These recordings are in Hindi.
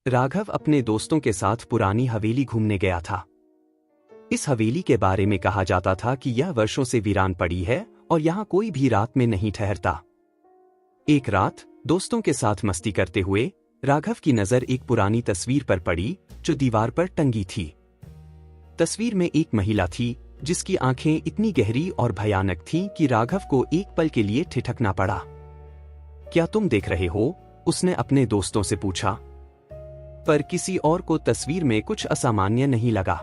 राघव अपने दोस्तों के साथ पुरानी हवेली घूमने गया था। इस हवेली के बारे में कहा जाता था कि यह वर्षों से वीरान पड़ी है और यहां कोई भी रात में नहीं ठहरता। एक रात दोस्तों के साथ मस्ती करते हुए राघव की नजर एक पुरानी तस्वीर पर पड़ी जो दीवार पर टंगी थी। तस्वीर में एक महिला थी जिसकी आंखें इतनी गहरी और भयानक थीं कि राघव को एक पल के लिए ठिठकना पड़ा। क्या तुम देख रहे हो? उसने अपने दोस्तों से पूछा। पर किसी और को तस्वीर में कुछ असामान्य नहीं लगा।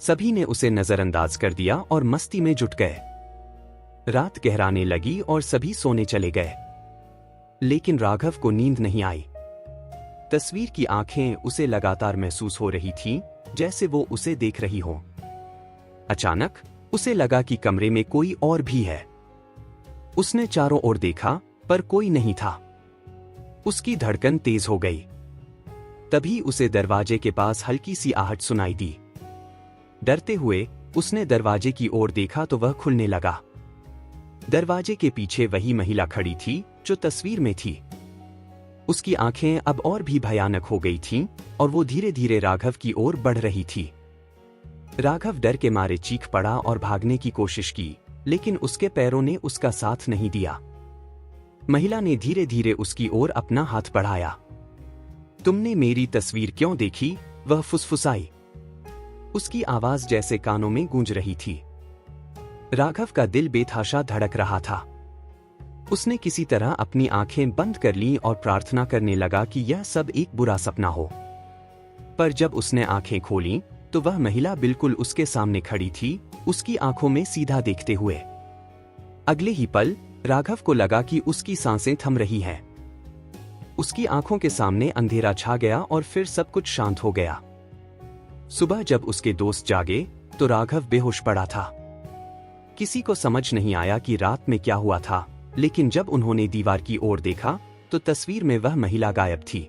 सभी ने उसे नजरअंदाज कर दिया और मस्ती में जुट गए। रात गहराने लगी और सभी सोने चले गए, लेकिन राघव को नींद नहीं आई। तस्वीर की आंखें उसे लगातार महसूस हो रही थीं, जैसे वो उसे देख रही हो। अचानक उसे लगा कि कमरे में कोई और भी है। उसने चारों ओर देखा पर कोई नहीं था। उसकी धड़कन तेज हो गई। तभी उसे दरवाजे के पास हल्की सी आहट सुनाई दी। डरते हुए उसने दरवाजे की ओर देखा तो वह खुलने लगा। दरवाजे के पीछे वही महिला खड़ी थी जो तस्वीर में थी। उसकी आंखें अब और भी भयानक हो गई थीं और वो धीरे धीरे राघव की ओर बढ़ रही थी। राघव डर के मारे चीख पड़ा और भागने की कोशिश की, लेकिन उसके पैरों ने उसका साथ नहीं दिया। महिला ने धीरे धीरे उसकी ओर अपना हाथ बढ़ाया। तुमने मेरी तस्वीर क्यों देखी? वह फुसफुसाई। उसकी आवाज जैसे कानों में गूंज रही थी। राघव का दिल बेतहाशा धड़क रहा था। उसने किसी तरह अपनी आंखें बंद कर लीं और प्रार्थना करने लगा कि यह सब एक बुरा सपना हो। पर जब उसने आंखें खोलीं, तो वह महिला बिल्कुल उसके सामने खड़ी थी, उसकी आंखों में सीधा देखते हुए। अगले ही पल राघव को लगा कि उसकी सांसें थम रही हैं। उसकी आंखों के सामने अंधेरा छा गया और फिर सब कुछ शांत हो गया। सुबह जब उसके दोस्त जागे तो राघव बेहोश पड़ा था। किसी को समझ नहीं आया कि रात में क्या हुआ था, लेकिन जब उन्होंने दीवार की ओर देखा तो तस्वीर में वह महिला गायब थी।